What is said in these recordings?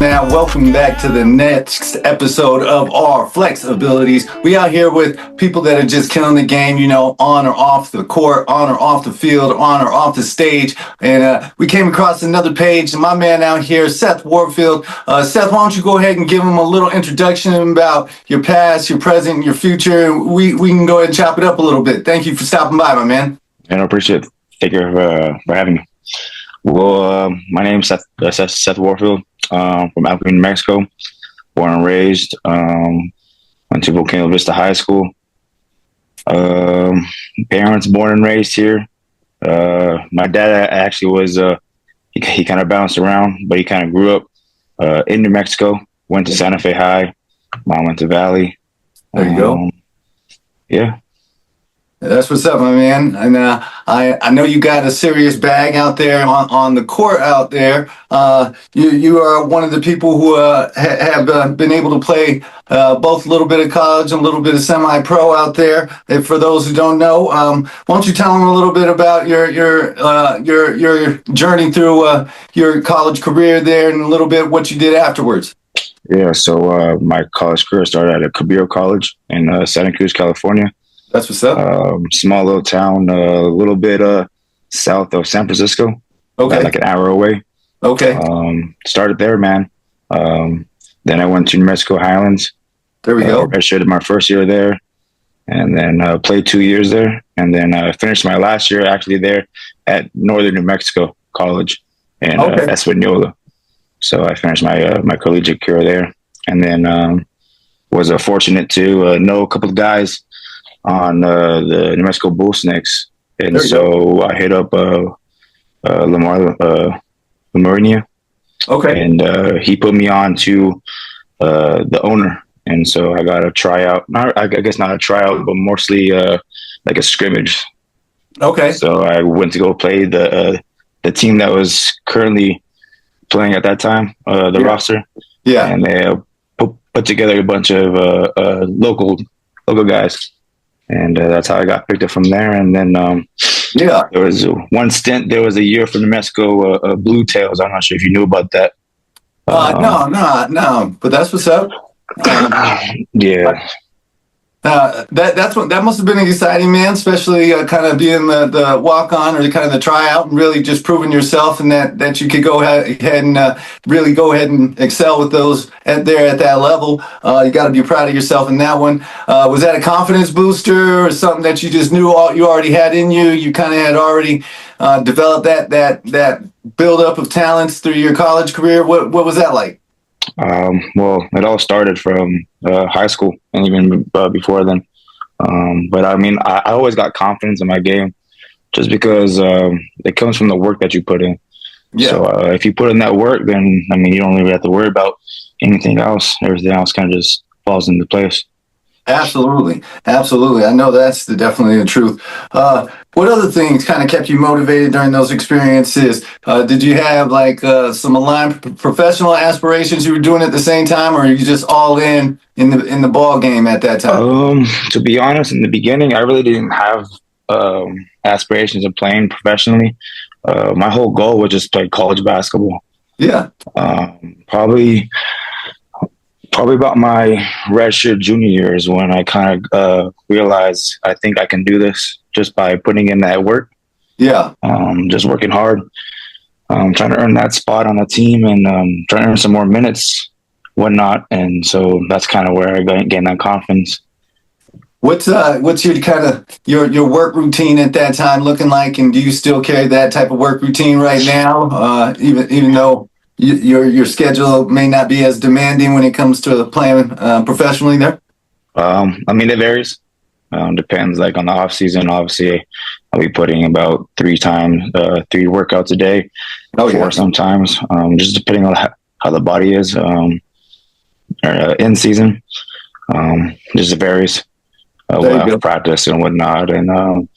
Now, welcome back to the next episode of our Flex Abilities. We out here with people that are just killing the game, you know, on or off the court, on or off the field, on or off the stage. And we came across another page, and my man out here, Seth Warfield. Seth, why don't you go ahead and give him a little introduction about your past, your present, your future. We can go ahead and chop it up a little bit. Thank you for stopping by, my man. I appreciate it. Thank you for having me. Well, my name is Seth Warfield. From Albuquerque, New Mexico, born and raised. Went to Volcano Vista High School. Parents born and raised here. My dad actually was, he kind of bounced around, but he kind of grew up in New Mexico, went to Santa Fe High. Mom went to Valley. There you go. Yeah. That's what's up, my man. And I know you got a serious bag out there on the court out there. You are one of the people who have been able to play both a little bit of college and a little bit of semi-pro out there. And for those who don't know, why don't you tell them a little bit about your journey through your college career there, and a little bit what you did afterwards. Yeah. So my college career started at Cabrillo College in Santa Cruz, California. That's what's up. Small little town, a little bit south of San Francisco. Okay. Like an hour away. Okay. Started there, man. Then I went to New Mexico Highlands. There we go. Redshirted my first year there, and then played 2 years there, and then finished my last year actually there at Northern New Mexico College in Espanola. So I finished my collegiate career there, and then was fortunate to know a couple of guys on the New Mexico BullSnakes, and so I hit up Lamarinia, and he put me on to the owner, and so I got a tryout. I guess not a tryout, but mostly like a scrimmage. Okay. So I went to go play the team that was currently playing at that time, the roster. Yeah, and they put together a bunch of local guys. And that's how I got picked up from there. And then there was one stint. There was a year for New Mexico Blue Tails. I'm not sure if you knew about that. No. But that's what's up. Yeah. That must have been exciting, man. Especially kind of being the walk on, or kind of the tryout, and really just proving yourself, and that you could go ahead and really go ahead and excel with those at that level. You got to be proud of yourself in that one. Was that a confidence booster, or something that you just knew you already had in you? You kind of had already developed that buildup of talents through your college career. What was that like? Well, it all started from high school, and even before then. But I mean, I always got confidence in my game, just because it comes from the work that you put in. Yeah. So if you put in that work, then I mean, you don't really have to worry about anything else. Everything else kind of just falls into place. Absolutely. I know that's definitely the truth. What other things kind of kept you motivated during those experiences? Did you have like some aligned professional aspirations you were doing at the same time, or are you just all in the ball game at that time? To be honest, in the beginning, I really didn't have aspirations of playing professionally. My whole goal was just play college basketball. Yeah. Probably about my redshirt junior year is when I kind of realized I think I can do this just by putting in that work. Yeah. Just working hard, trying to earn that spot on the team, and trying to earn some more minutes, whatnot. And so that's kind of where I gained that confidence. What's your kind of your work routine at that time looking like, and do you still carry that type of work routine right now, even though your schedule may not be as demanding when it comes to playing professionally there? I mean, it varies. Depends. Like on the off season, obviously, I'll be putting about 3 workouts a day. Four sometimes, just depending on how the body is. In season, just varies. We'll have practice and whatnot, and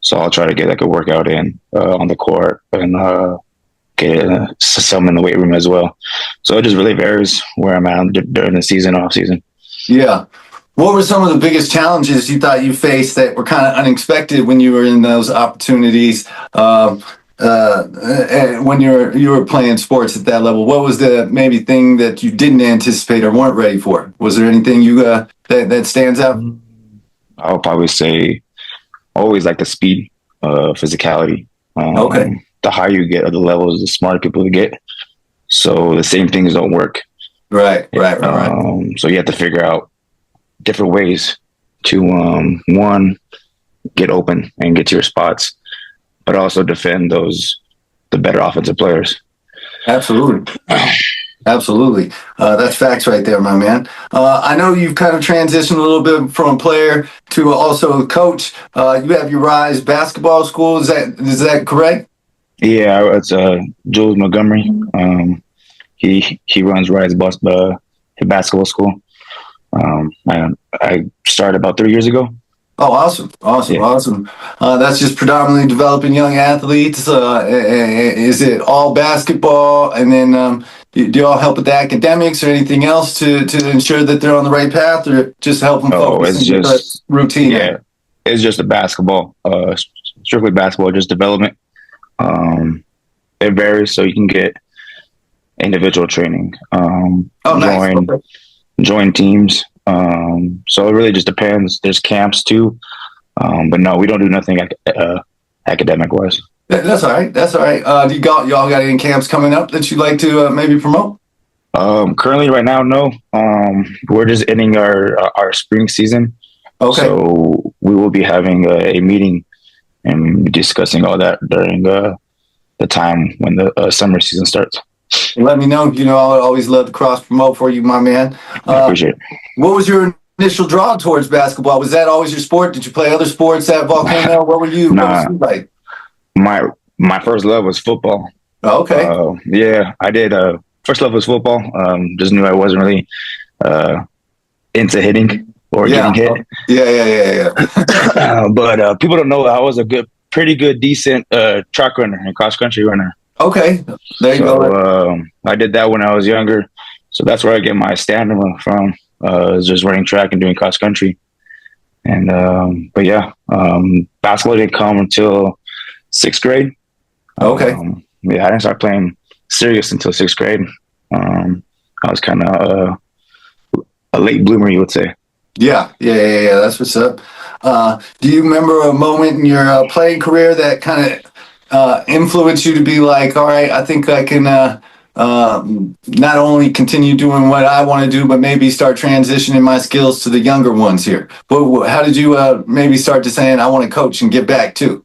so I'll try to get like a workout in on the court, and get some in the weight room as well. So it just really varies where I'm at during the season, off season. Yeah. What were some of the biggest challenges you thought you faced that were kind of unexpected when you were in those opportunities? when you were playing sports at that level, what was the maybe thing that you didn't anticipate or weren't ready for? Was there anything you that stands out? I would probably say always like the speed, physicality. Okay. The higher you get, or the levels, the smarter people you get. So the same things don't work. Right. So you have to figure out different ways to one, get open and get to your spots, but also defend the better offensive players. Absolutely. Absolutely. That's facts right there, my man. I know you've kind of transitioned a little bit from player to also a coach. You have your Rise basketball school. Is that correct? Yeah, it's Jules Montgomery. He runs Rise basketball school. I started about 3 years ago. Oh, awesome. That's just predominantly developing young athletes. Is it all basketball? And then do you all help with the academics or anything else to ensure that they're on the right path, or just help them focus on the routine? Yeah, it's just a basketball, strictly basketball, just development. It varies, so you can get individual training, Nice. join teams. So it really just depends. There's camps too, but no, we don't do nothing academic wise. That's all right. Do y'all got any camps coming up that you'd like to maybe promote? Currently, right now, no. We're just ending our spring season. Okay. So we will be having a meeting and discussing all that during the time when the summer season starts. Let me know. I always love to cross promote for you, my man. I appreciate it. What was your initial draw towards basketball? Was that always your sport? Did you play other sports at Volcano? What were you? Nah, what was you like? My first love was football. Oh, okay. Yeah, I did. First love was football. Just knew I wasn't really into hitting or getting hit. Yeah. But people don't know I was a pretty good, decent track runner and cross country runner. Okay, there you go. I did that when I was younger, so that's where I get my stamina from. Is just running track and doing cross country. And but yeah, basketball didn't come until 6th grade. Okay. Yeah, I didn't start playing serious until 6th grade. I was kind of a late bloomer, you would say. Yeah. That's what's up. Do you remember a moment in your playing career that kind of influence you to be like, all right, I think I can not only continue doing what I want to do, but maybe start transitioning my skills to the younger ones here? How did you maybe start to saying, I want to coach and give back too?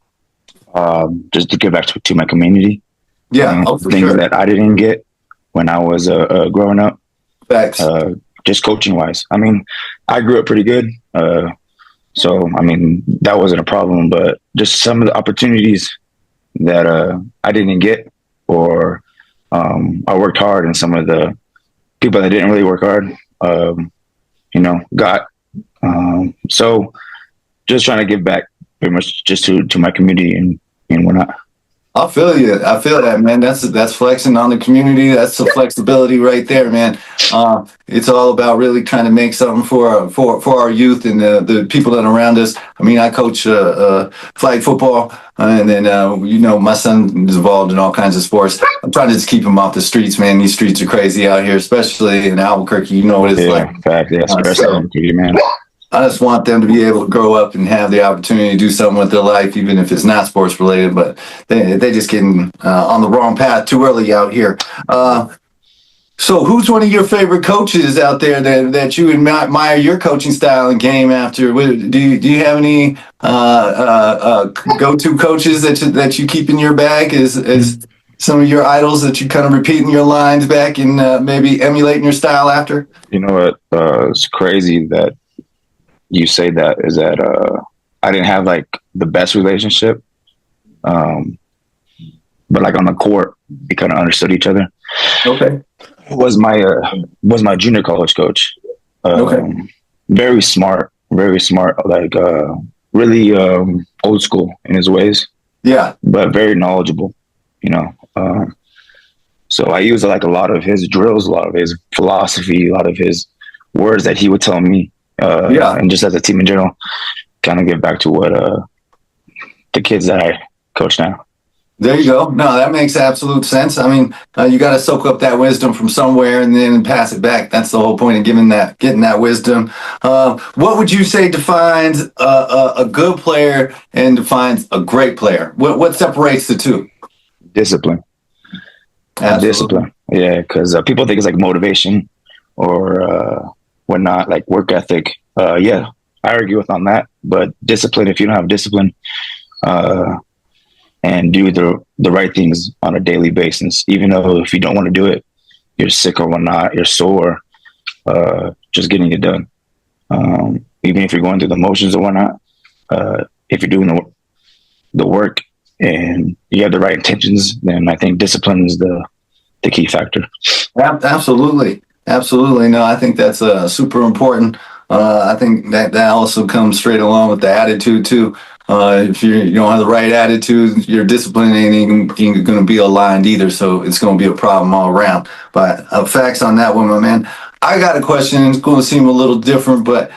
Just to give back to my community. Yeah, for things sure. that I didn't get when I was growing up. Facts. Just coaching wise. I mean, I grew up pretty good. So, I mean, that wasn't a problem, but just some of the opportunities that I didn't get, or I worked hard, and some of the people that didn't really work hard, got. So just trying to give back pretty much just to my community and whatnot. I feel you. I feel that, man. That's flexing on the community. That's the flexibility right there, man. It's all about really trying to make something for our youth and the people that are around us. I mean, I coach flag football, and then my son is involved in all kinds of sports. I'm trying to just keep him off the streets, man. These streets are crazy out here, especially in Albuquerque. You know what it's like. Fact, yeah, especially Albuquerque, man. I just want them to be able to grow up and have the opportunity to do something with their life, even if it's not sports related, but they just getting on the wrong path too early out here. So who's one of your favorite coaches out there that you admire your coaching style and game after? Do you have any go-to coaches that you keep in your bag as some of your idols that you kind of repeating your lines back and maybe emulating your style after? You know what? It's crazy that you say that, is that I didn't have like the best relationship, but like on the court, we kind of understood each other. Okay. Was my junior college coach. Okay. Very smart, like really old school in his ways. Yeah. But very knowledgeable, So I used like a lot of his drills, a lot of his philosophy, a lot of his words that he would tell me. And just as a team in general, kind of give back to what the kids that I coach now. There you go. No, that makes absolute sense. I mean, you got to soak up that wisdom from somewhere and then pass it back. That's the whole point of getting that wisdom. What would you say defines a good player and defines a great player? What separates the two? Discipline. Absolutely. Discipline. Yeah, because people think it's like motivation or whatnot, like work ethic. Yeah, I argue with on that. But discipline, if you don't have discipline, and do the right things on a daily basis, even though if you don't want to do it, you're sick or whatnot, you're sore, just getting it done. Even if you're going through the motions or whatnot, if you're doing the work and you have the right intentions, then I think discipline is the key factor. Absolutely. Absolutely. No, I think that's super important. I think that also comes straight along with the attitude too. If you don't have the right attitude, your discipline ain't going to be aligned either. So it's going to be a problem all around. But facts on that one, my man. I got a question. It's going to seem a little different, but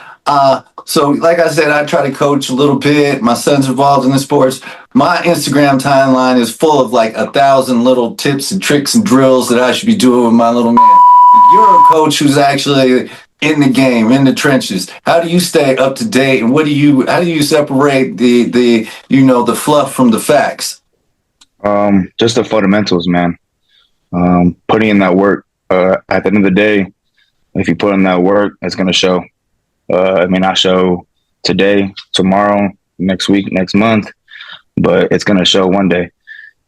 so like I said, I try to coach a little bit. My son's involved in the sports. My Instagram timeline is full of like 1,000 little tips and tricks and drills that I should be doing with my little man. You're a coach who's actually in the game, in the trenches. How do you stay up to date, and how do you separate the fluff from the facts? Just the fundamentals, man. Putting in that work. At the end of the day, if you put in that work, it's going to show. It may not show today, tomorrow, next week, next month, but it's going to show one day.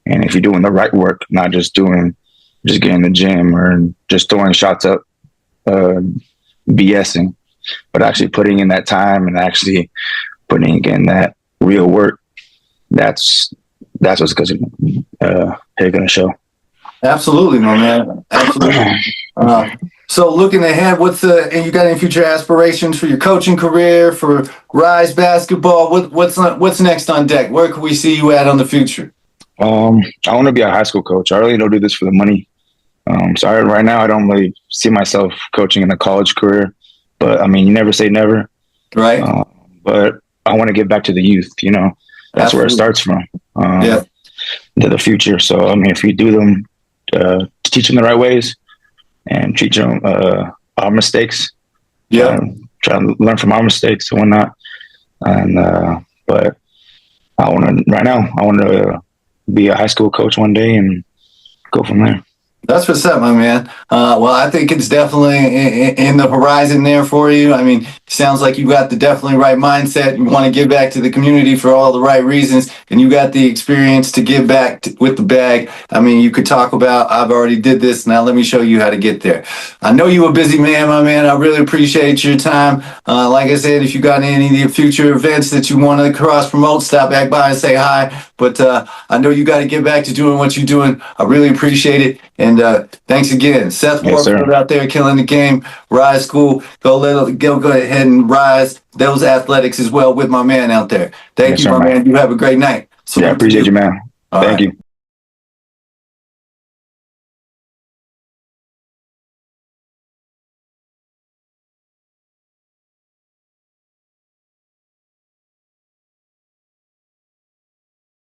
And if you're doing the right work, not just getting in the gym or just throwing shots up, BSing, but actually putting in that time and actually putting in that real work, that's what's going to show. Absolutely, my man. Absolutely. So looking ahead, and you got any future aspirations for your coaching career, for Rise Basketball? What's next on deck? Where can we see you at on the future? I want to be a high school coach. I really don't do this for the money. So right now I don't really see myself coaching in a college career, but I mean, you never say never. Right. But I want to get back to the youth, that's Absolutely. where it starts from. Yeah. To the future. So, I mean, if we do them, teach them the right ways and teach them our mistakes. Yeah. Try to learn from our mistakes and whatnot. And, but I want to be a high school coach one day and go from there. That's what's up, my man. Well, I think it's definitely in the horizon there for you. I mean, sounds like you got the definitely right mindset. You want to give back to the community for all the right reasons, and you got the experience to give back with the bag. I mean, you could talk about, I've already did this, now let me show you how to get there. I know you're a busy man, my man. I really appreciate your time. Like I said, if you got any of the future events that you want to cross-promote, stop back by and say hi. But I know you got to get back to doing what you're doing. I really appreciate it. And thanks again. Seth Warfield out there killing the game. Rise School. Go ahead and rise those athletics as well with my man out there. Thank you, my man. You have a great night. I appreciate you, man. Thank you.